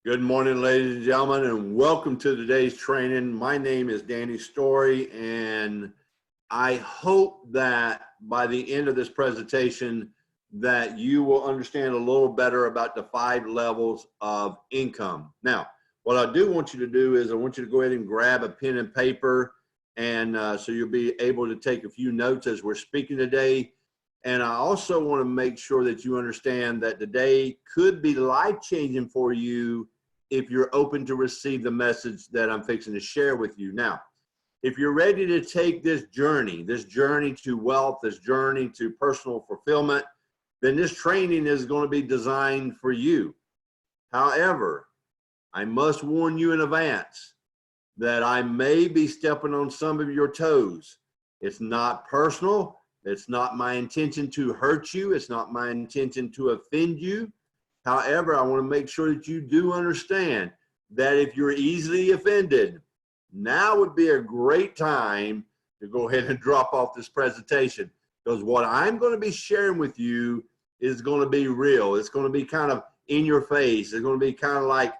Good morning, ladies and gentlemen, and welcome to today's training. My name is Danny Storie, and I hope that by the end of this presentation that you will understand a little better about the 5 levels of income. Now, what I do want you to do is I want you to go ahead and grab a pen and paper, and so you'll be able to take a few notes as we're speaking today. And I also want to make sure that you understand that today could be life-changing for you if you're open to receive the message that I'm fixing to share with you. Now, if you're ready to take this journey to wealth, this journey to personal fulfillment, then this training is going to be designed for you. However, I must warn you in advance that I may be stepping on some of your toes. It's not personal. It's not my intention to hurt you. It's not my intention to offend you. However, I want to make sure that you do understand that if you're easily offended, now would be a great time to go ahead and drop off this presentation, because what I'm going to be sharing with you is going to be real. It's going to be kind of in your face. It's going to be kind of like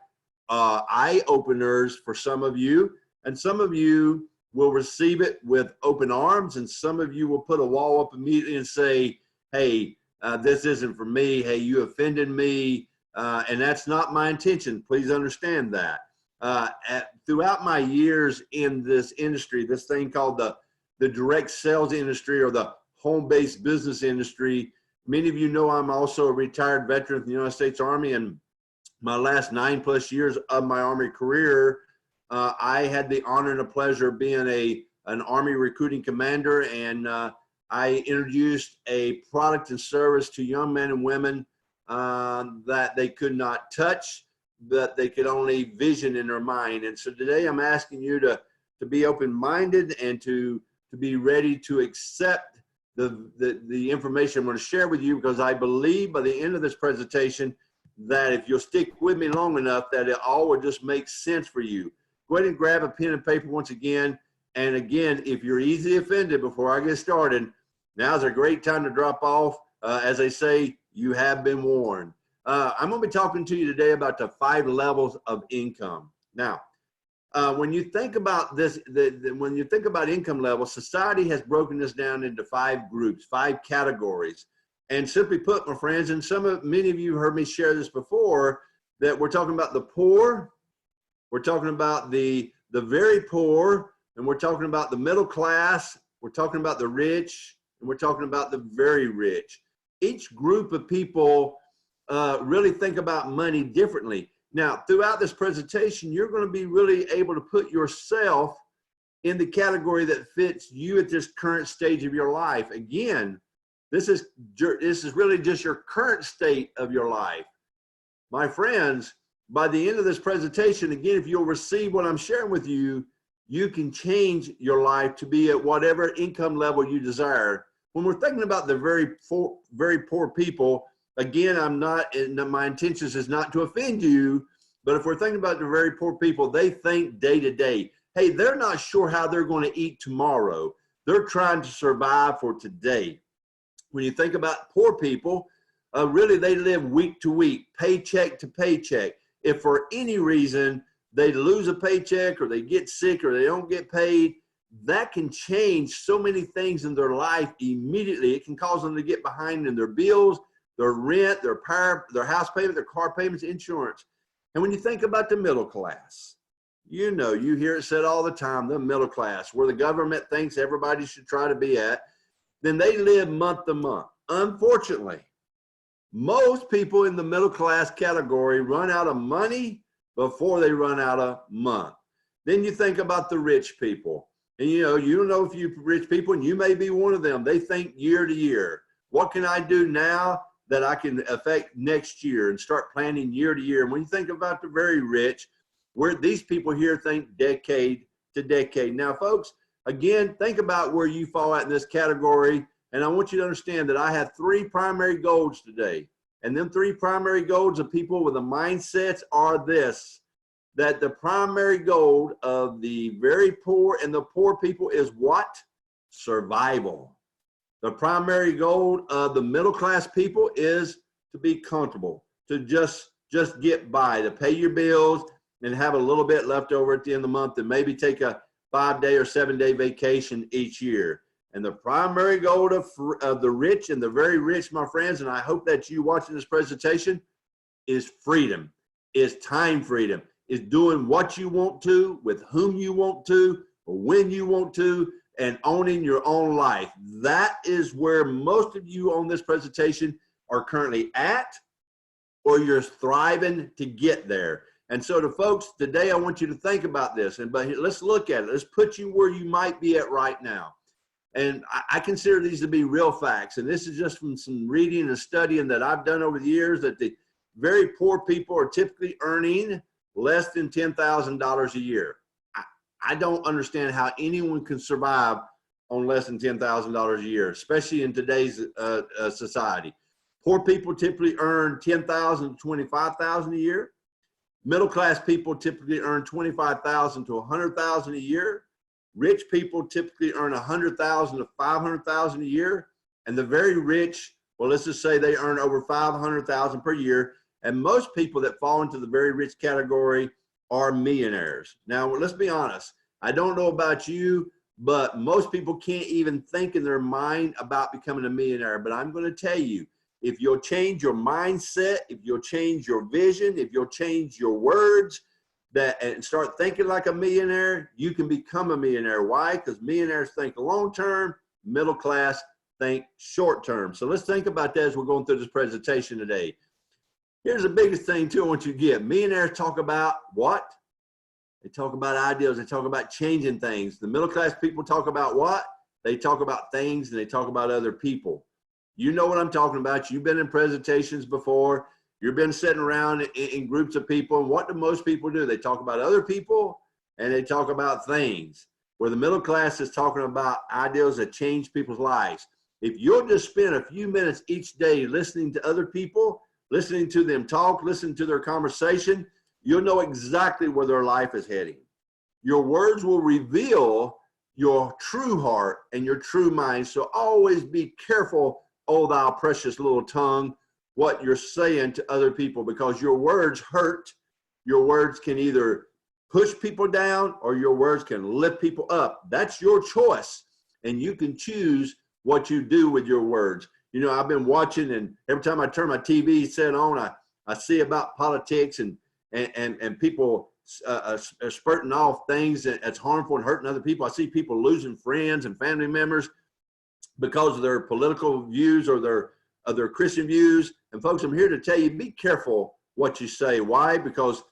eye openers for some of you, and some of you will receive it with open arms, and some of you will put a wall up immediately and say, hey, this isn't for me. Hey, you offended me. And that's not my intention. Please understand that. Throughout my years in this industry, this thing called the direct sales industry or the home-based business industry, many of you know I'm also a retired veteran of the United States Army, and my last 9+ years of my Army career, I had the honor and the pleasure of being an Army recruiting commander, and I introduced a product and service to young men and women that they could not touch, but they could only vision in their mind. And so today I'm asking you to be open-minded and to be ready to accept the information I'm going to share with you, because I believe by the end of this presentation that if you'll stick with me long enough, that it all will just make sense for you. Go ahead and grab a pen and paper once again. And again, if you're easily offended before I get started, now's a great time to drop off. As they say, you have been warned. I'm going to be talking to you today about the 5 levels of income. Now, when you think about this, when you think about income levels, society has broken this down into 5 groups, 5 categories. And simply put, my friends, and many of you heard me share this before, that we're talking about the poor, we're talking about the very poor, and we're talking about the middle class, we're talking about the rich, and we're talking about the very rich. Each group of people really think about money differently. Now, throughout this presentation, you're going to be really able to put yourself in the category that fits you at this current stage of your life. Again, this is really just your current state of your life. My friends, by the end of this presentation, again, if you'll receive what I'm sharing with you, you can change your life to be at whatever income level you desire. When we're thinking about the very poor people, again, my intentions is not to offend you, but if we're thinking about the very poor people, they think day to day. Hey, they're not sure how they're going to eat tomorrow. They're trying to survive for today. When you think about poor people, really they live week to week, paycheck to paycheck. If for any reason they lose a paycheck or they get sick or they don't get paid, that can change so many things in their life immediately. It can cause them to get behind in their bills, their rent, their house payment, their car payments, insurance. And when you think about the middle class, you know, you hear it said all the time, the middle class, where the government thinks everybody should try to be at, then they live month to month. Unfortunately, most people in the middle class category run out of money before they run out of month. Then you think about the rich people. And you don't know if you rich people, and you may be one of them. They think year to year. What can I do now that I can affect next year, and start planning year to year? And when you think about the very rich, where these people here think decade to decade. Now, folks, again, think about where you fall at in this category. And I want you to understand that I have 3 primary goals today. And them 3 primary goals of people with the mindsets are this: that the primary goal of the very poor and the poor people is what? Survival. The primary goal of the middle class people is to be comfortable, to just just get by, to pay your bills and have a little bit left over at the end of the month, and maybe take a 5-day or 7-day vacation each year. And the primary goal of the rich and the very rich, my friends, and I hope that you watching this presentation, is freedom, is time freedom, is doing what you want to, with whom you want to, or when you want to, and owning your own life. That is where most of you on this presentation are currently at, or you're thriving to get there. And so to folks, today I want you to think about this, but let's look at it. Let's put you where you might be at right now. And I consider these to be real facts. And this is just from some reading and studying that I've done over the years, that the very poor people are typically earning less than $10,000 a year. I don't understand how anyone can survive on less than $10,000 a year, especially in today's society. Poor people typically earn $10,000 to $25,000 a year. Middle class people typically earn $25,000 to $100,000 a year. Rich people typically earn $100,000 to $500,000 a year. And the very rich, well, let's just say they earn over $500,000 per year. And most people that fall into the very rich category are millionaires. Now, let's be honest. I don't know about you, but most people can't even think in their mind about becoming a millionaire. But I'm going to tell you, if you'll change your mindset, if you'll change your vision, if you'll change your words, and start thinking like a millionaire, you can become a millionaire. Why? Because millionaires think long-term, middle class think short-term. So let's think about that as we're going through this presentation today. Here's the biggest thing too I want you to get. Millionaires talk about what? They talk about ideals. They talk about changing things. The middle class people talk about what? They talk about things, and they talk about other people. You know what I'm talking about. You've been in presentations before. You've been sitting around in groups of people, and what do most people do? They talk about other people, and they talk about things. Where the middle class is talking about ideals that change people's lives. If you'll just spend a few minutes each day listening to other people, listening to them talk, listening to their conversation, you'll know exactly where their life is heading. Your words will reveal your true heart and your true mind. So always be careful, oh thou precious little tongue, what you're saying to other people, because your words hurt. Your words can either push people down or your words can lift people up. That's your choice, and you can choose what you do with your words. You know, I've been watching, and every time I turn my TV set on, I see about politics and people spurting off things that's harmful and hurting other people. I see people losing friends and family members because of their political views or their Christian views. And folks, I'm here to tell you, be careful what you say. Why? Because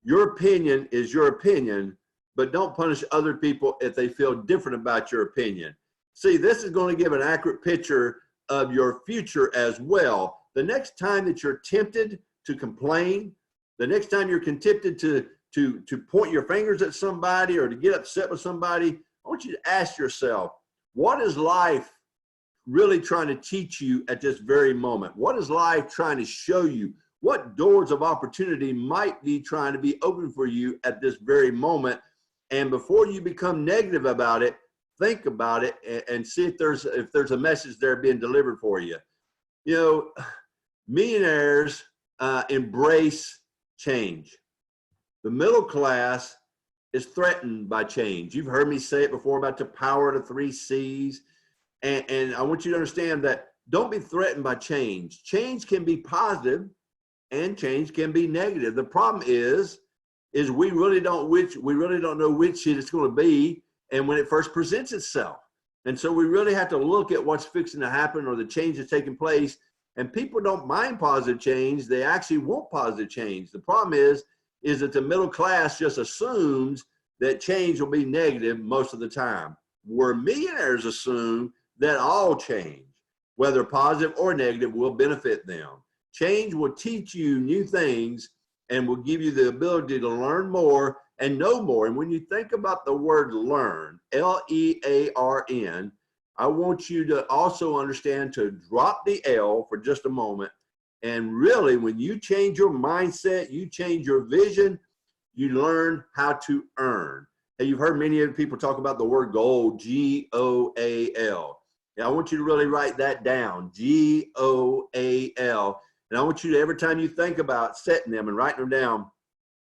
your opinion is your opinion, but don't punish other people if they feel different about your opinion. See, this is going to give an accurate picture of your future as well. The next time that you're tempted to complain, the next time you're tempted to point your fingers at somebody or to get upset with somebody, I want you to ask yourself, what is life really trying to teach you at this very moment? What is life trying to show you? What doors of opportunity might be trying to be open for you at this very moment? And before you become negative about it, think about it and see if there's a message there being delivered for you. You know, millionaires embrace change. The middle class is threatened by change. You've heard me say it before about the power of the 3 C's. And I want you to understand that don't be threatened by change. Change can be positive and change can be negative. The problem is we really don't know which it's going to be and when it first presents itself. And so we really have to look at what's fixing to happen or the change that's taking place. And people don't mind positive change. They actually want positive change. The problem is that the middle class just assumes that change will be negative most of the time. Where millionaires assume that all change, whether positive or negative, will benefit them. Change will teach you new things and will give you the ability to learn more and know more. And when you think about the word learn, L-E-A-R-N, I want you to also understand to drop the L for just a moment. And really, when you change your mindset, you change your vision, you learn how to earn. And you've heard many other people talk about the word goal, G-O-A-L. I want you to really write that down, G-O-A-L. And I want you to, every time you think about setting them and writing them down,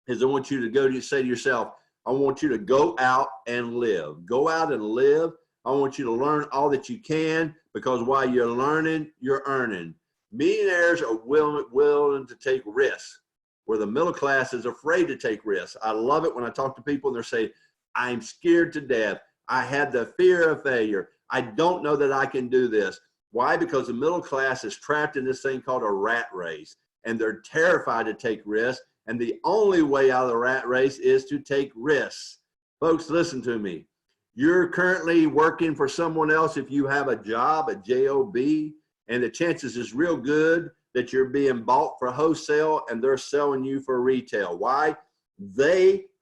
is I want you to go to say to yourself, I want you to go out and live. Go out and live. I want you to learn all that you can, because while you're learning, you're earning. Millionaires are willing to take risks, where the middle class is afraid to take risks. I love it when I talk to people and they say, I'm scared to death. I had the fear of failure. I don't know that I can do this. Why? Because the middle class is trapped in this thing called a rat race, and they're terrified to take risks. And the only way out of the rat race is to take risks. Folks, listen to me. You're currently working for someone else. If you have a job, a job, and the chances is real good that you're being bought for wholesale and they're selling you for retail. Why?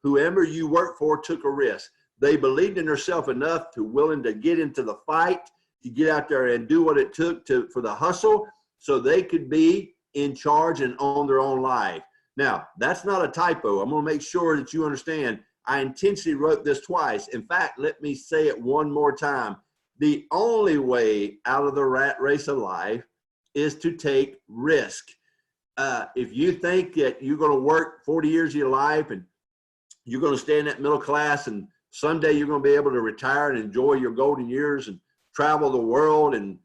Whoever you work for, took a risk. They believed in themselves enough to willing to get into the fight, to get out there and do what it took for the hustle, so they could be in charge and own their own life. Now, that's not a typo. I'm going to make sure that you understand. I intentionally wrote this twice. In fact, let me say it one more time. The only way out of the rat race of life is to take risk. If you think that you're going to work 40 years of your life and you're going to stay in that middle class and someday you're going to be able to retire and enjoy your golden years and travel the world and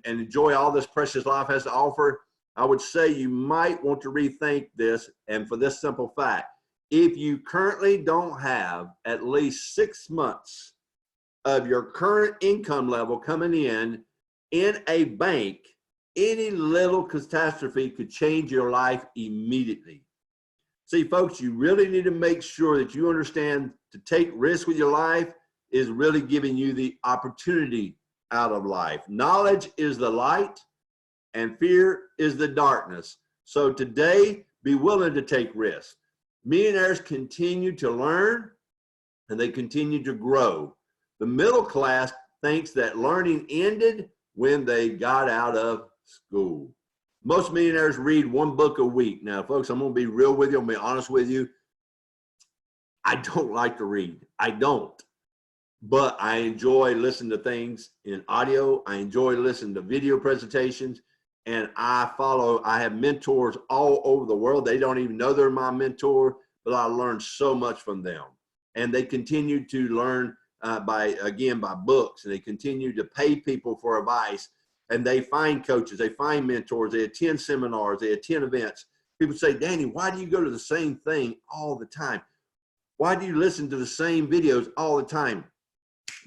enjoy all this precious life has to offer, I would say you might want to rethink this, and for this simple fact. If you currently don't have at least 6 months of your current income level coming in a bank, any little catastrophe could change your life immediately. See, folks, you really need to make sure that you understand to take risks with your life is really giving you the opportunity out of life. Knowledge is the light and fear is the darkness. So today, be willing to take risks. Millionaires continue to learn and they continue to grow. The middle class thinks that learning ended when they got out of school. Most millionaires read one book a week. Now, folks, I'm going to be real with you. I'm going to be honest with you. I don't like to read. I don't. But I enjoy listening to things in audio. I enjoy listening to video presentations. And I have mentors all over the world. They don't even know they're my mentor, but I learned so much from them. And they continue to learn by books, and they continue to pay people for advice. And they find coaches, they find mentors, they attend seminars, they attend events. People say, Danny, why do you go to the same thing all the time? Why do you listen to the same videos all the time?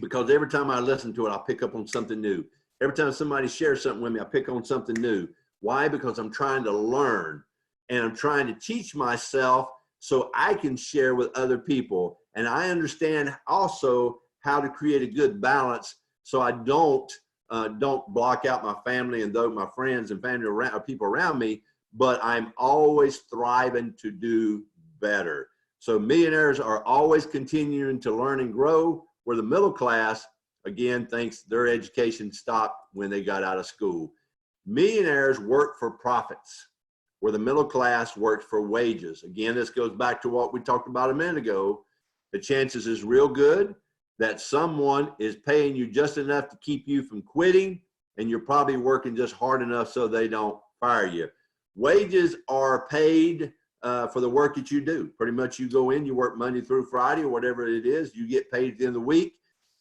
Because every time I listen to it, I'll pick up on something new. Every time somebody shares something with me, I pick on something new. Why? Because I'm trying to learn and I'm trying to teach myself so I can share with other people. And I understand also how to create a good balance so I don't block out my family and my friends and family around, people around me, but I'm always thriving to do better. So millionaires are always continuing to learn and grow, where the middle class, again, thinks their education stopped when they got out of school. Millionaires work for profits, where the middle class works for wages. Again, this goes back to what we talked about a minute ago. The chances is real good that someone is paying you just enough to keep you from quitting, and you're probably working just hard enough so they don't fire you. Wages are paid for the work that you do. Pretty much you go in, you work Monday through Friday or whatever it is, you get paid at the end of the week,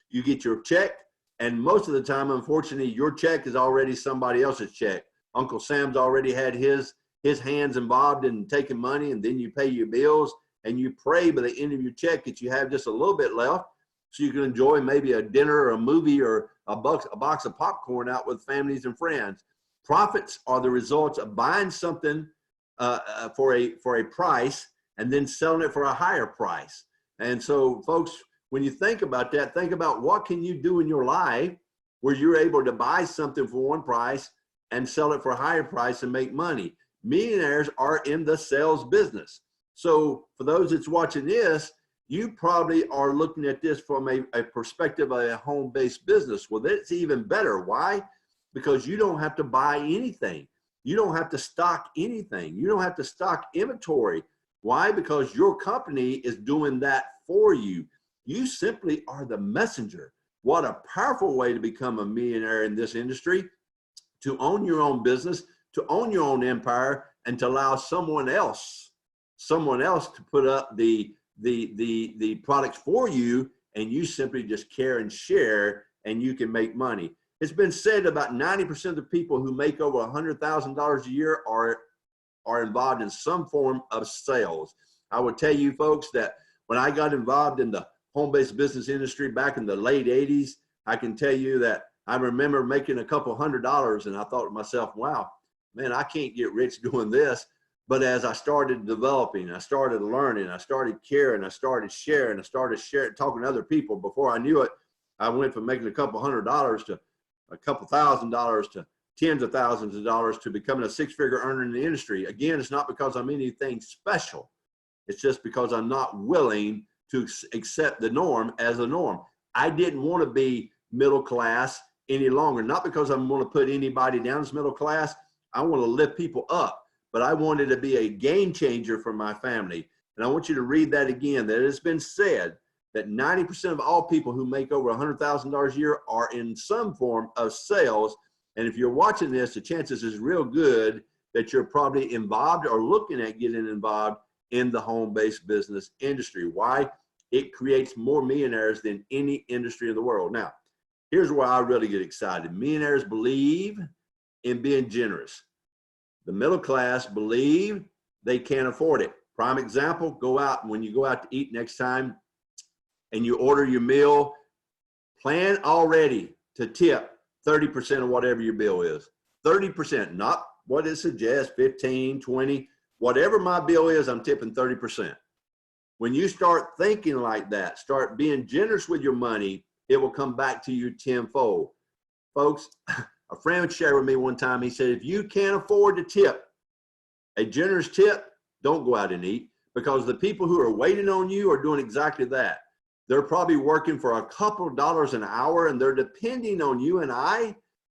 you get your check, and most of the time, unfortunately, your check is already somebody else's check. Uncle Sam's already had his hands involved in taking money, and then you pay your bills, and you pray by the end of your check that you have just a little bit left so you can enjoy maybe a dinner or a movie or a box of popcorn out with families and friends. Profits are the results of buying something for a price and then selling it for a higher price. And so, folks, when you think about that, think about what can you do in your life where you're able to buy something for one price and sell it for a higher price and make money. Millionaires are in the sales business. So for those that's watching this, you probably are looking at this from a perspective of a home-based business. Well, that's even better. Why? Because you don't have to buy anything. You don't have to stock anything. You don't have to stock inventory. Why? Because your company is doing that for you. You simply are the messenger. What a powerful way to become a millionaire in this industry, to own your own business, to own your own empire and to allow someone else to put up the products for you, and you simply just care and share, and you can make money. It's been said about 90% of the people who make over $100,000 a year are involved in some form of sales. I would tell you folks that when I got involved in the home-based business industry back in the late 80s, I can tell you that I remember making a couple $100, and I thought to myself, wow, man, I can't get rich doing this. But as I started developing, I started learning, I started caring, I started sharing, talking to other people. Before I knew it, I went from making a couple $100 to a couple $1,000 to tens of thousands of dollars to becoming a six-figure earner in the industry. Again, it's not because I'm anything special. It's just because I'm not willing to accept the norm as a norm. I didn't want to be middle class any longer, not because I want to put anybody down as middle class. I want to lift people up, but I wanted to be a game changer for my family. And I want you to read that again, that it's been said that 90% of all people who make over $100,000 a year are in some form of sales. And if you're watching this, the chances is real good that you're probably involved or looking at getting involved in the home-based business industry. Why? It creates more millionaires than any industry in the world. Now, here's where I really get excited. Millionaires believe in being generous. The middle class believe they can't afford it. Prime example, when you go out to eat next time and you order your meal, plan already to tip 30% of whatever your bill is. 30%, not what it suggests, 15, 20, whatever my bill is, I'm tipping 30%. When you start thinking like that, start being generous with your money, it will come back to you tenfold. Folks, a friend shared with me one time, he said, if you can't afford to tip a generous tip, don't go out and eat, because the people who are waiting on you are doing exactly that. They're probably working for a couple of dollars an hour, and they're depending on you and I,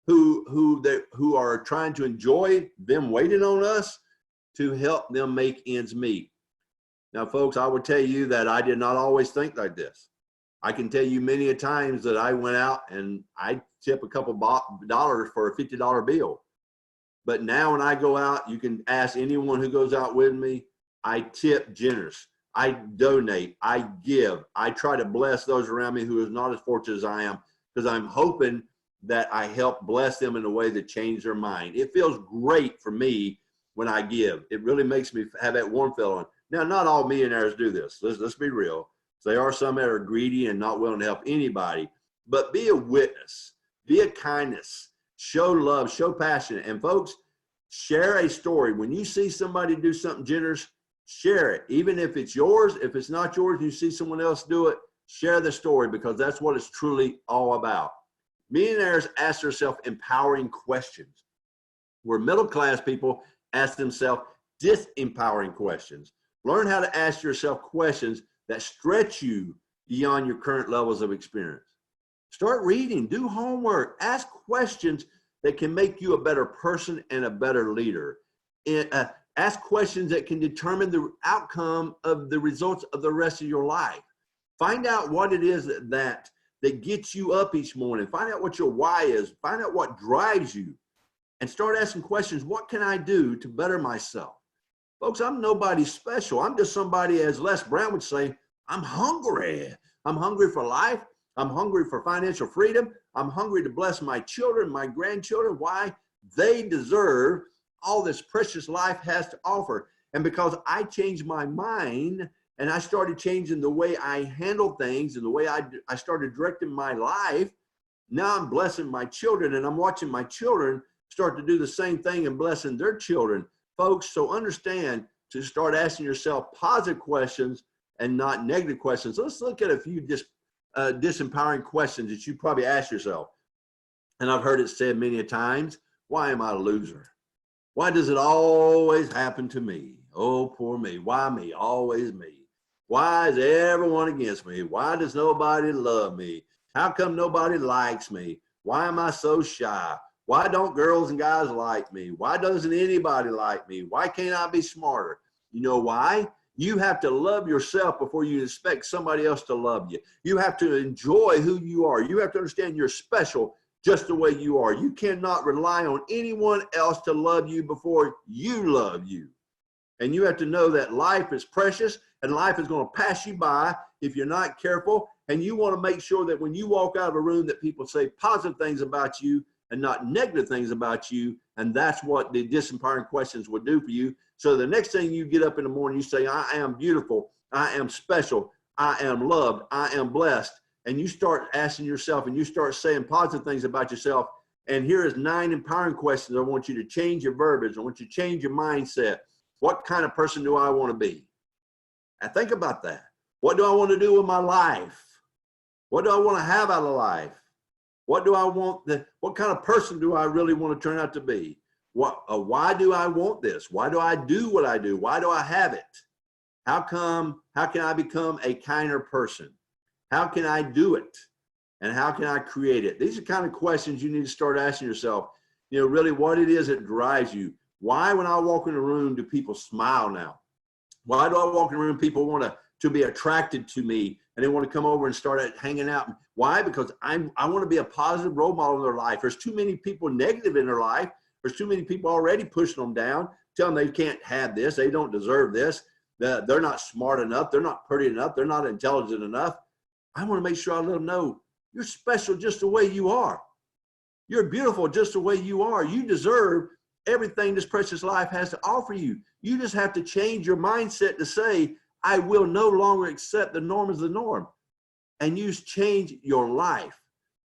who are trying to enjoy them waiting on us, to help them make ends meet. Now, folks, I would tell you that I did not always think like this. I can tell you many a times that I went out and I tip a couple dollars for a $50 bill. But now when I go out, you can ask anyone who goes out with me, I tip generous. I donate, I give, I try to bless those around me who is not as fortunate as I am, because I'm hoping that I help bless them in a way that change their mind. It feels great for me when I give. It really makes me have that warm feeling. Now, not all millionaires do this. Let's be real. There are some that are greedy and not willing to help anybody, but be a witness, be a kindness, show love, show passion. And folks, share a story. When you see somebody do something generous, share it. Even if it's yours, if it's not yours, you see someone else do it, share the story, because that's what it's truly all about. Millionaires ask themselves empowering questions, where middle class people ask themselves disempowering questions. Learn how to ask yourself questions that stretch you beyond your current levels of experience. Start reading, do homework, ask questions that can make you a better person and a better leader. Ask questions that can determine the outcome of the results of the rest of your life. Find out what it is that gets you up each morning. Find out what your why is. Find out what drives you. And start asking questions, what can I do to better myself? Folks, I'm nobody special. I'm just somebody, as Les Brown would say, I'm hungry. I'm hungry for life. I'm hungry for financial freedom. I'm hungry to bless my children, my grandchildren. Why? They deserve all this precious life has to offer. And because I changed my mind and I started changing the way I handle things and the way I started directing my life, now I'm blessing my children, and I'm watching my children start to do the same thing and blessing their children. Folks, so understand to start asking yourself positive questions and not negative questions. Let's look at a few disempowering questions that you probably ask yourself. And I've heard it said many a times, why am I a loser? Why does it always happen to me? Oh, poor me. Why me? Always me. Why is everyone against me? Why does nobody love me? How come nobody likes me? Why am I so shy? Why don't girls and guys like me? Why doesn't anybody like me? Why can't I be smarter? You know why? You have to love yourself before you expect somebody else to love you. You have to enjoy who you are. You have to understand you're special just the way you are. You cannot rely on anyone else to love you before you love you. And you have to know that life is precious and life is going to pass you by if you're not careful. And you want to make sure that when you walk out of a room that people say positive things about you and not negative things about you. And that's what the Disempowering Questions will do for you. So the next thing you get up in the morning, you say, I am beautiful. I am special. I am loved. I am blessed. And you start asking yourself and you start saying positive things about yourself. And here is 9 empowering questions. I want you to change your verbiage. I want you to change your mindset. What kind of person do I want to be? And think about that. What do I want to do with my life? What do I want to have out of life? What do I want? What kind of person do I really want to turn out to be? Why do I want this? Why do I do what I do? Why do I have it? How can I become a kinder person? How can I do it? And how can I create it? These are kind of questions you need to start asking yourself, you know, really what it is that drives you. Why, when I walk in a room, do people smile now? Why do I walk in a room, people want to be attracted to me and they want to come over and start hanging out? Why? Because I want to be a positive role model in their life. There's too many people negative in their life. There's too many people already pushing them down, telling them they can't have this, they don't deserve this, they're not smart enough, they're not pretty enough, they're not intelligent enough. I want to make sure I let them know you're special just the way you are. You're beautiful just the way you are. You deserve everything this precious life has to offer you. You just have to change your mindset to say, I will no longer accept the norm as the norm. And you change your life.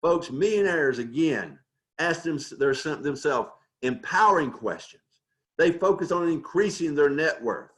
Folks, millionaires, again, ask themselves empowering questions. They focus on increasing their net worth.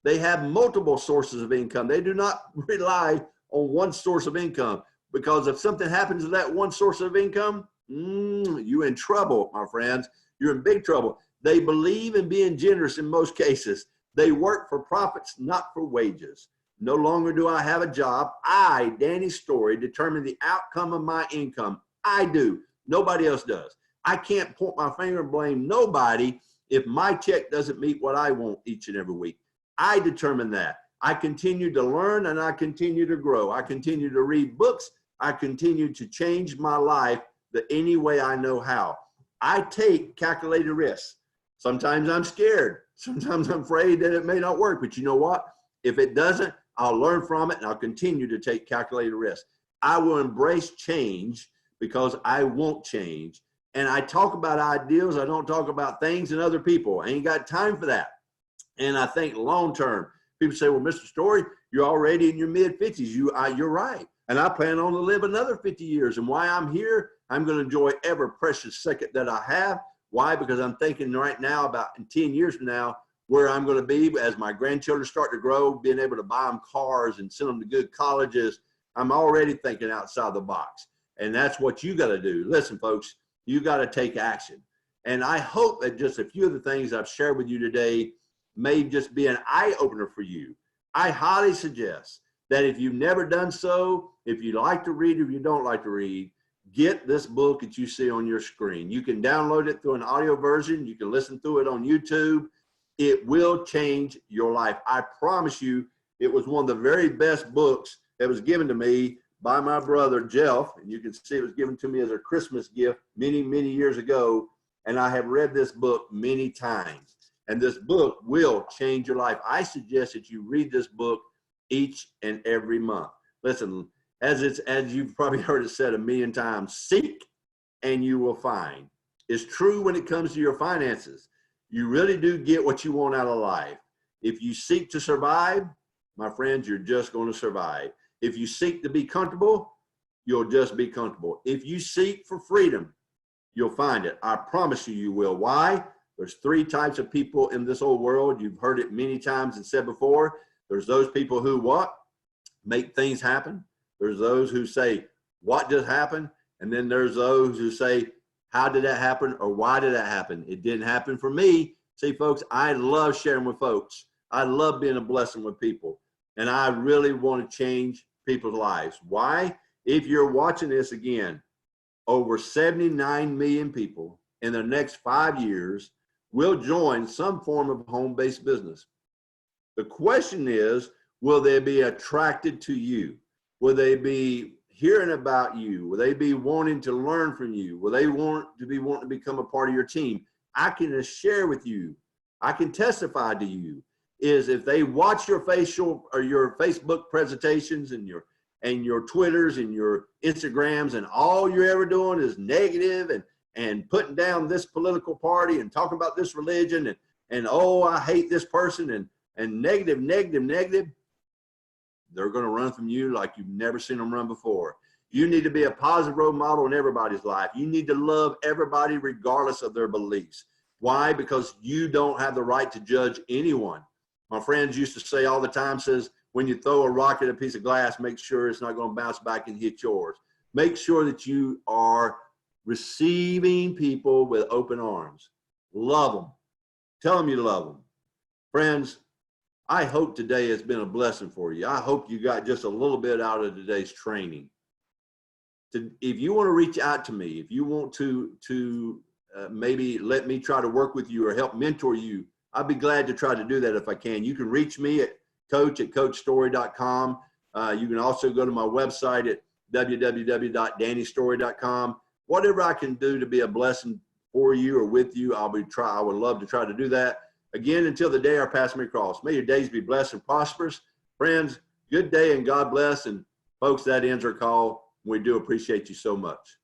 They have multiple sources of income. They do not rely on one source of income, because if something happens to that one source of income, you're in trouble, my friends. You're in big trouble. They believe in being generous in most cases. They work for profits, not for wages. No longer do I have a job. I, Danny Storie, determine the outcome of my income. I do. Nobody else does. I can't point my finger and blame nobody if my check doesn't meet what I want each and every week. I determine that. I continue to learn and I continue to grow. I continue to read books. I continue to change my life any way I know how. I take calculated risks. Sometimes I'm scared. Sometimes I'm afraid that it may not work. But you know what? If it doesn't, I'll learn from it and I'll continue to take calculated risks. I will embrace change because I won't change. And I talk about ideals. I don't talk about things and other people. I ain't got time for that. And I think long term, people say, well, Mr. Storie, you're already in your mid-50s. You're right. And I plan on to live another 50 years. And why I'm here, I'm going to enjoy every precious second that I have. Why? Because I'm thinking right now about in 10 years from now, where I'm going to be as my grandchildren start to grow, being able to buy them cars and send them to good colleges. I'm already thinking outside the box. And that's what you got to do. Listen, folks, you got to take action. And I hope that just a few of the things I've shared with you today may just be an eye-opener for you. I highly suggest that if you've never done so, if you like to read, if you don't like to read, get this book that you see on your screen. You can download it through an audio version. You can listen to it on YouTube. It will change your life. I promise you, it was one of the very best books that was given to me by my brother, Jeff. And you can see it was given to me as a Christmas gift many, many years ago. And I have read this book many times. And this book will change your life. I suggest that you read this book each and every month. Listen, as you've probably heard it said a million times, seek and you will find. It's true when it comes to your finances. You really do get what you want out of life. If you seek to survive, my friends, you're just going to survive. If you seek to be comfortable, you'll just be comfortable. If you seek for freedom, you'll find it. I promise you, you will. Why? There's 3 types of people in this old world. You've heard it many times and said before. There's those people who what? Make things happen. There's those who say, what just happened? And then there's those who say, how did that happen? Or why did that happen? It didn't happen for me. See, folks, I love sharing with folks. I love being a blessing with people. And I really want to change people's lives. Why? If you're watching this again, over 79 million people in the next 5 years will join some form of home-based business. The question is, will they be attracted to you? Will they be hearing about you? Will they be wanting to learn from you? Will they wanting to become a part of your team? I can share with you, I can testify to you, is if they watch your facial or your Facebook presentations and your Twitters and your Instagrams, and all you're ever doing is negative and putting down this political party and talking about this religion and oh, I hate this person and negative, they're going to run from you like you've never seen them run before. You need to be a positive role model in everybody's life. You need to love everybody regardless of their beliefs. Why? Because you don't have the right to judge anyone. My friends used to say all the time, says, when you throw a rock at a piece of glass, make sure it's not going to bounce back and hit yours. Make sure that you are receiving people with open arms. Love them. Tell them you love them. Friends, I hope today has been a blessing for you. I hope you got just a little bit out of today's training. If you want to reach out to me, if you want to maybe let me try to work with you or help mentor you, I'd be glad to try to do that if I can. You can reach me at coach@coachstorie.com. You can also go to my website at www.dannystorie.com. Whatever I can do to be a blessing for you or with you, I would love to try to do that. Again, until the day our paths may cross, may your days be blessed and prosperous. Friends, good day and God bless. And folks, that ends our call. We do appreciate you so much.